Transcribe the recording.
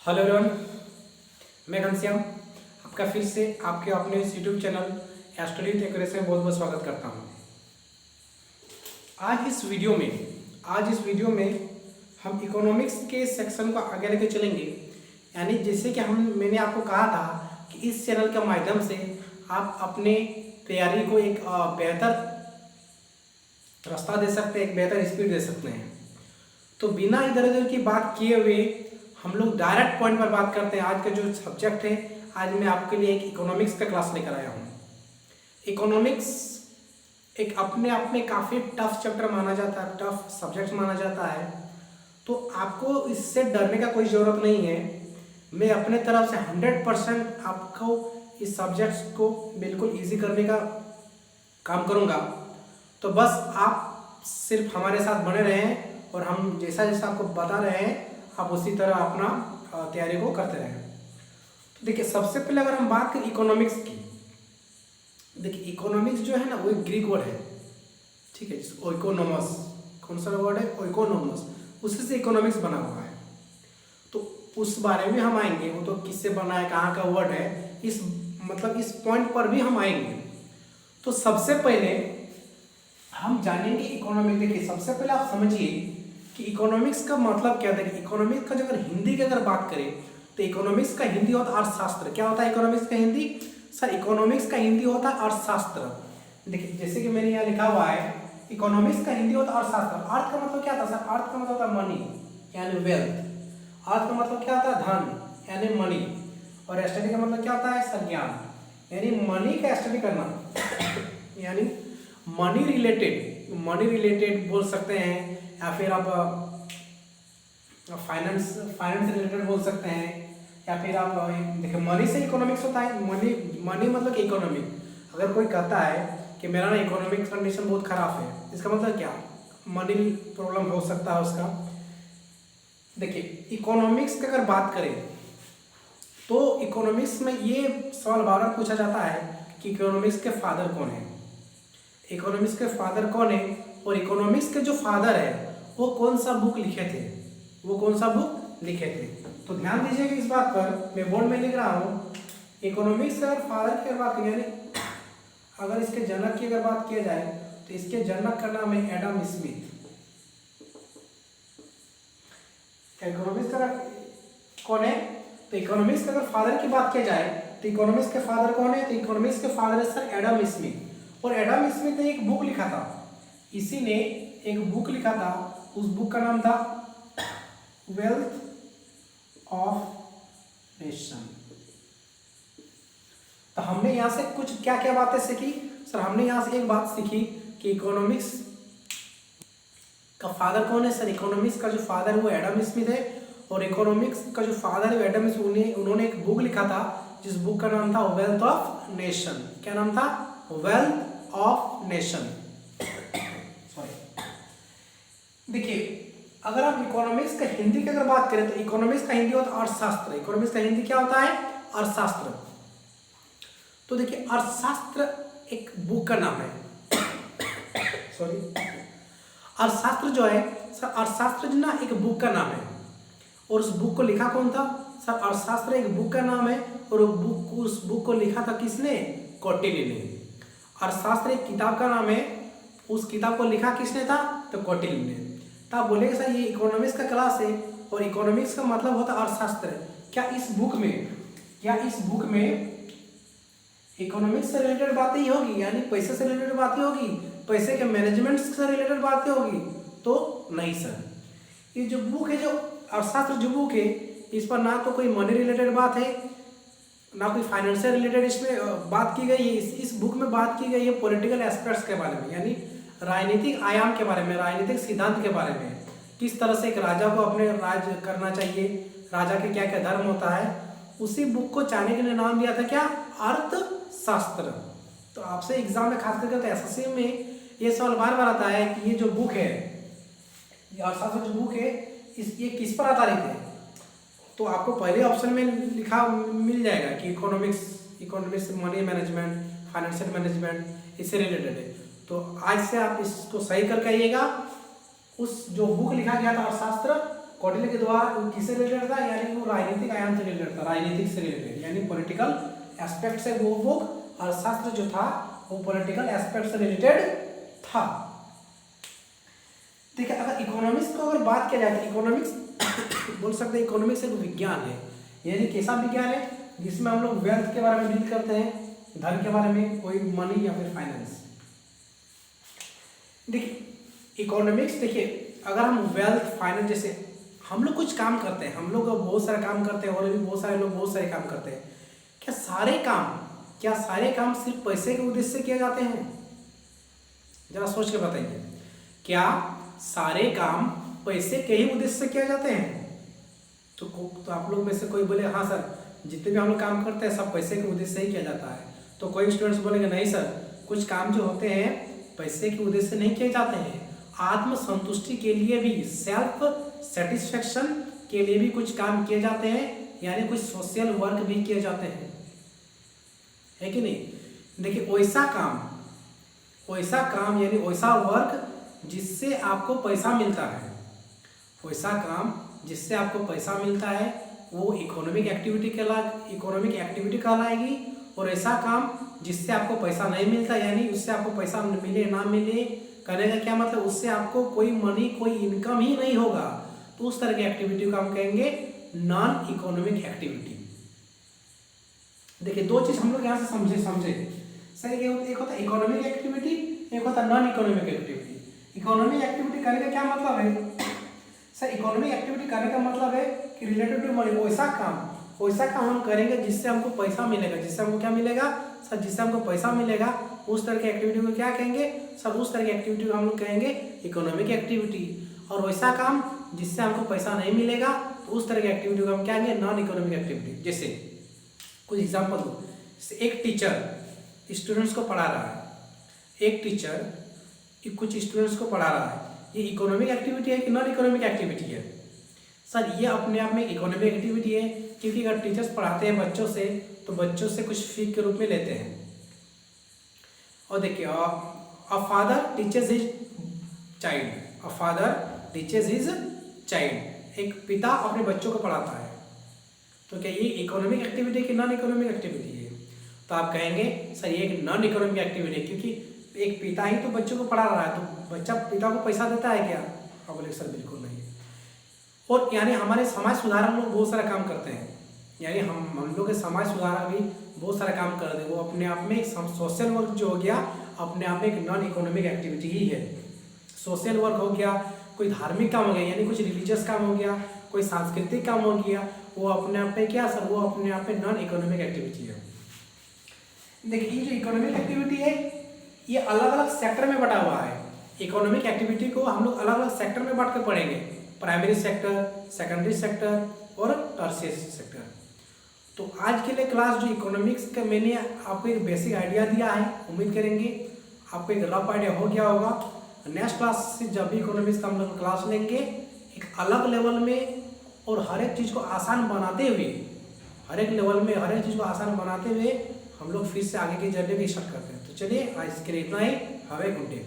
Hello everyone, मैं घनश्याम आपका फिर से आपके अपने इस यूट्यूब चैनल एस्टडी टेकरेस में बहुत बहुत स्वागत करता हूँ। आज इस वीडियो में हम इकोनॉमिक्स के सेक्शन को आगे लेके चलेंगे। यानी जैसे कि मैंने आपको कहा था कि इस चैनल के माध्यम से आप अपने तैयारी को एक बेहतर रास्ता दे सकते हैं, एक बेहतर स्पीड दे सकते हैं। तो बिना इधर उधर की बात किए हुए हम लोग डायरेक्ट पॉइंट पर बात करते हैं। आज का जो सब्जेक्ट है, आज मैं आपके लिए एक इकोनॉमिक्स का क्लास लेकर आया हूँ। इकोनॉमिक्स एक अपने आप में काफ़ी टफ चैप्टर माना जाता है, टफ सब्जेक्ट माना जाता है। तो आपको इससे डरने का कोई ज़रूरत नहीं है। मैं अपने तरफ से 100% आपको इस सब्जेक्ट को बिल्कुल ईजी करने का काम करूँगा। तो बस आप सिर्फ हमारे साथ बने रहें और हम जैसा जैसा आपको बता रहे हैं आप उसी तरह अपना तैयारी को करते रहें। तो देखिए, सबसे पहले अगर हम बात करें इकोनॉमिक्स की, देखिए इकोनॉमिक्स जो है ना वो एक ग्रीक वर्ड है, ठीक है, ओइकोनोमस। कौन सा वर्ड है? ओइकोनोमस। उसी से इकोनॉमिक्स बना हुआ है। तो उस बारे में हम आएंगे, वो तो किससे बना है, कहाँ का वर्ड है, इस पॉइंट पर भी हम आएंगे। तो सबसे पहले हम जानेंगे इकोनॉमिक्स। देखिए, सबसे पहले आप समझिए कि इकोनॉमिक्स का मतलब क्या है। इकोनॉमिक्स का जो अगर हिंदी की अगर बात करें तो इकोनॉमिक्स का हिंदी होता है अर्थशास्त्र। क्या होता है इकोनॉमिक्स का हिंदी? सर, इकोनॉमिक्स का हिंदी होता है अर्थशास्त्र। देखिए, जैसे कि मैंने यहाँ लिखा हुआ है, इकोनॉमिक्स का हिंदी होता है अर्थशास्त्र। अर्थ का मतलब क्या था सर? अर्थ का मतलब होता है मनी यानी वेल्थ। अर्थ का मतलब क्या होता है? धन यानी मनी। और स्टडी का मतलब क्या होता है सर? ज्ञान यानी मनी का स्टडी करना यानी मनी रिलेटेड बोल सकते हैं, या फिर आप फाइनेंस रिलेटेड बोल सकते हैं, या फिर आप देखिए मनी से इकोनॉमिक्स होता है। मनी मतलब कि इकोनॉमी। अगर कोई कहता है कि मेरा ना इकोनॉमिक कंडीशन बहुत खराब है, इसका मतलब क्या? मनी प्रॉब्लम हो सकता है उसका। देखिए, इकोनॉमिक्स की अगर बात करें तो इकोनॉमिक्स में ये सवाल बार बार पूछा जाता है कि इकोनॉमिक्स के फादर कौन है। इकोनॉमिक्स के फादर कौन है और इकोनॉमिक्स के जो फादर है वो कौन सा बुक लिखे थे। तो ध्यान दीजिएगा इस बात पर। मैं बोर्ड में लिख रहा हूँ, इकोनॉमिक्स का फादर की बात करें, यानी अगर इसके जनक की अगर बात किया जाए तो इसके जनक का नाम है एडम स्मिथ। इकोनॉमिक्स का कौन है? तो इकोनॉमिक्स का अगर फादर की बात किया जाए तो इकोनॉमिक्स के फादर कौन है? तो इकोनॉमिक्स के फादर है सर एडम स्मिथ। और एडम स्मिथ ने एक बुक लिखा था, इसी ने एक बुक लिखा था, उस बुक का नाम था वेल्थ ऑफ नेशन। तो हमने यहाँ से कुछ क्या क्या बातें सीखी सर? हमने यहाँ से एक बात सीखी कि इकोनॉमिक्स का फादर कौन है सर? इकोनॉमिक्स का जो फादर है वो एडम स्मिथ है। और इकोनॉमिक्स का जो फादर है एडम स्मिथ, उन्होंने एक बुक लिखा था जिस बुक का नाम था वेल्थ ऑफ नेशन। क्या नाम था? Wealth of nation. देखिए, अगर आप इकोनॉमिक्स का हिंदी की अगर बात करें तो इकोनॉमिक्स का हिंदी होता है अर्थशास्त्र। इकोनॉमिक्स का हिंदी क्या होता है? अर्थशास्त्र। तो देखिए, अर्थशास्त्र एक बुक का नाम है। सॉरी, अर्थशास्त्र जो है सर, अर्थशास्त्र जो ना एक बुक का नाम है। और उस बुक को लिखा कौन था सर? अर्थशास्त्र एक बुक का नाम है और उस बुक को लिखा था किसने? कौटिल्य ने। अर्थशास्त्र एक किताब का नाम है, उस किताब को लिखा किसने था? तो कौटिल्य ने। तो आप बोलेंगे सर ये इकोनॉमिक्स का क्लास है और इकोनॉमिक्स का मतलब होता है अर्थशास्त्र। क्या इस बुक में इकोनॉमिक्स से रिलेटेड बातें ही होगी? यानी पैसे से रिलेटेड बातें होगी, पैसे के मैनेजमेंट से रिलेटेड बातें होगी? तो नहीं सर। ये जो बुक है, जो अर्थशास्त्र जो बुक है, इस पर ना तो कोई मनी रिलेटेड बात है, ना कोई फाइनेंशियल रिलेटेड इसमें बात की गई है। इस बुक में बात की गई है पॉलिटिकल एस्पेक्ट्स के बारे में, यानी राजनीतिक आयाम के बारे में, राजनीतिक सिद्धांत के बारे में। किस तरह से एक राजा को अपने राज करना चाहिए, राजा के क्या क्या धर्म होता है, उसी बुक को चाणक्य ने नाम दिया था क्या? अर्थशास्त्र। तो आपसे एग्जाम में खास करके तो एसएससी में ये सवाल बार बार आता है कि ये जो बुक है, ये अर्थशास्त्र जो बुक है, ये किस पर आधारित है? तो आपको पहले ऑप्शन में लिखा मिल जाएगा कि economics money management, financial management, इससे रिलेटेड है। तो आज से आप इसको सही करके आइएगा। उस जो बुक लिखा गया था अर्थशास्त्र, कौटिल्य के द्वारा किससे रिलेटेड था, यानी वो राजनीतिक आयाम से रिलेटेड था, राजनीतिक से रिलेटेड, यानी पॉलिटिकल एस्पेक्ट से वो बुक अर्थशास्त्र जो था वो पॉलिटिकल एस्पेक्ट से रिलेटेड था। देखिए अगर इकोनॉमिक्स को अगर बात किया जाए तो इकोनॉमिक्स बोल सकते हैं इकोनॉमिक्स एक विज्ञान है, यानी कैसा विज्ञान है जिसमें हम लोग वेल्थ के बारे में डील करते हैं, धन के बारे में, कोई मनी या फिर फाइनेंस। देखिए इकोनॉमिक्स, देखिए अगर हम वेल्थ फाइनेंस जैसे हम लोग कुछ काम करते हैं, हम लोग बहुत सारे काम करते हैं और भी बहुत सारे लोग बहुत सारे काम करते हैं, क्या सारे काम सिर्फ पैसे के उद्देश्य से किए जाते हैं? जरा सोच के बताइए, क्या सारे काम पैसे के ही उद्देश्य से किए जाते हैं? तो आप लोग में से कोई बोले हाँ सर जितने भी हम लोग काम करते हैं सब पैसे के उद्देश्य से ही किया जाता है, तो कोई स्टूडेंट्स बोलेंगे नहीं सर कुछ काम जो होते हैं पैसे के उद्देश्य से नहीं किए जाते हैं, आत्मसंतुष्टि के लिए भी, सेल्फ सेटिस्फेक्शन के लिए भी कुछ काम किए जाते हैं, यानी कुछ सोशल वर्क भी किए जाते हैं, है कि नहीं। देखिए वैसा काम यानी वैसा वर्क जिससे आपको पैसा मिलता है, वैसा काम जिससे आपको पैसा मिलता है वो इकोनॉमिक एक्टिविटी कहलाएगी। और ऐसा काम जिससे आपको पैसा नहीं मिलता, यानी उससे आपको पैसा मिले ना मिले, करने का क्या मतलब, उससे आपको कोई मनी कोई इनकम ही नहीं होगा, तो उस तरह की एक्टिविटी को हम कहेंगे नॉन इकोनॉमिक एक्टिविटी। देखिए दो चीज हम लोग यहाँ से समझे सही, एक होता है इकोनॉमिक एक्टिविटी, एक होता है non economic activity. Economic activity करने का क्या मतलब है सर, इकोनॉमिक एक्टिविटी करने का मतलब है कि रिलेटेड टू मनी, वैसा काम हम करेंगे जिससे हमको पैसा मिलेगा, जिससे हमको क्या मिलेगा सर, जिससे हमको पैसा मिलेगा, उस तरह की एक्टिविटी को क्या कहेंगे सर, उस तरह की एक्टिविटी को हम लोग कहेंगे इकोनॉमिक एक्टिविटी। और वैसा काम जिससे हमको पैसा नहीं मिलेगा, तो उस तरह की एक्टिविटी को हम क्या कहेंगे नॉन इकोनॉमिक एक्टिविटी। जैसे कुछ एग्जाम्पल दो, एक टीचर स्टूडेंट्स को पढ़ा रहा है, एक टीचर कुछ स्टूडेंट्स को पढ़ा रहा है, ये इकोनॉमिक एक्टिविटी है कि नॉन इकोनॉमिक एक्टिविटी है सर? ये अपने आप में इकोनॉमिक एक्टिविटी है, क्योंकि अगर टीचर्स पढ़ाते हैं बच्चों से तो बच्चों से कुछ फी के रूप में लेते हैं। और देखिए a father teachers his child, एक पिता अपने बच्चों को पढ़ाता है, तो क्या ये इकोनॉमिक एक्टिविटी की नॉन इकोनॉमिक एक्टिविटी है? तो आप कहेंगे सर ये एक नॉन इकोनॉमिक एक्टिविटी है, क्योंकि एक पिता ही तो बच्चों को पढ़ा रहा है, तो बच्चा पिता को पैसा देता है क्या? आप बोले सर बिल्कुल नहीं। और यानी हमारे समाज सुधार हम लोग बहुत सारा काम करते हैं, यानी हम लोग के समाज सुधार भी बहुत सारा काम कर रहे हैं, वो अपने आप में एक सोशल वर्क जो हो गया अपने आप में एक नॉन इकोनॉमिक एक्टिविटी ही है। सोशल वर्क हो गया, कोई धार्मिक काम हो गया यानी कुछ रिलीजियस काम हो गया, कोई सांस्कृतिक काम हो गया, वो अपने आप में क्या सर, वो अपने आप में नॉन इकोनॉमिक एक्टिविटी है। देखिए ये जो इकोनॉमिक एक्टिविटी है ये अलग अलग सेक्टर में बटा हुआ है। इकोनॉमिक एक्टिविटी को हम लोग अलग अलग सेक्टर में बांट कर पढ़ेंगे, प्राइमरी सेक्टर, सेकेंडरी सेक्टर और टर्शियरी सेक्टर। तो आज के लिए क्लास जो इकोनॉमिक्स का मैंने आपको एक बेसिक आइडिया दिया है, उम्मीद करेंगे आपको एक रफ आइडिया हो गया होगा। नेक्स्ट क्लास से जब भी इकोनॉमिक्स का हम लोग क्लास लेंगे एक अलग लेवल में और हर एक चीज़ को आसान बनाते हुए, हर एक लेवल में हर एक चीज़ को आसान बनाते हुए हम लोग फिर से आगे की जर्नी भी स्टार्ट करते हैं। तो चलिए आज के लिए इतना ही। Have a good day.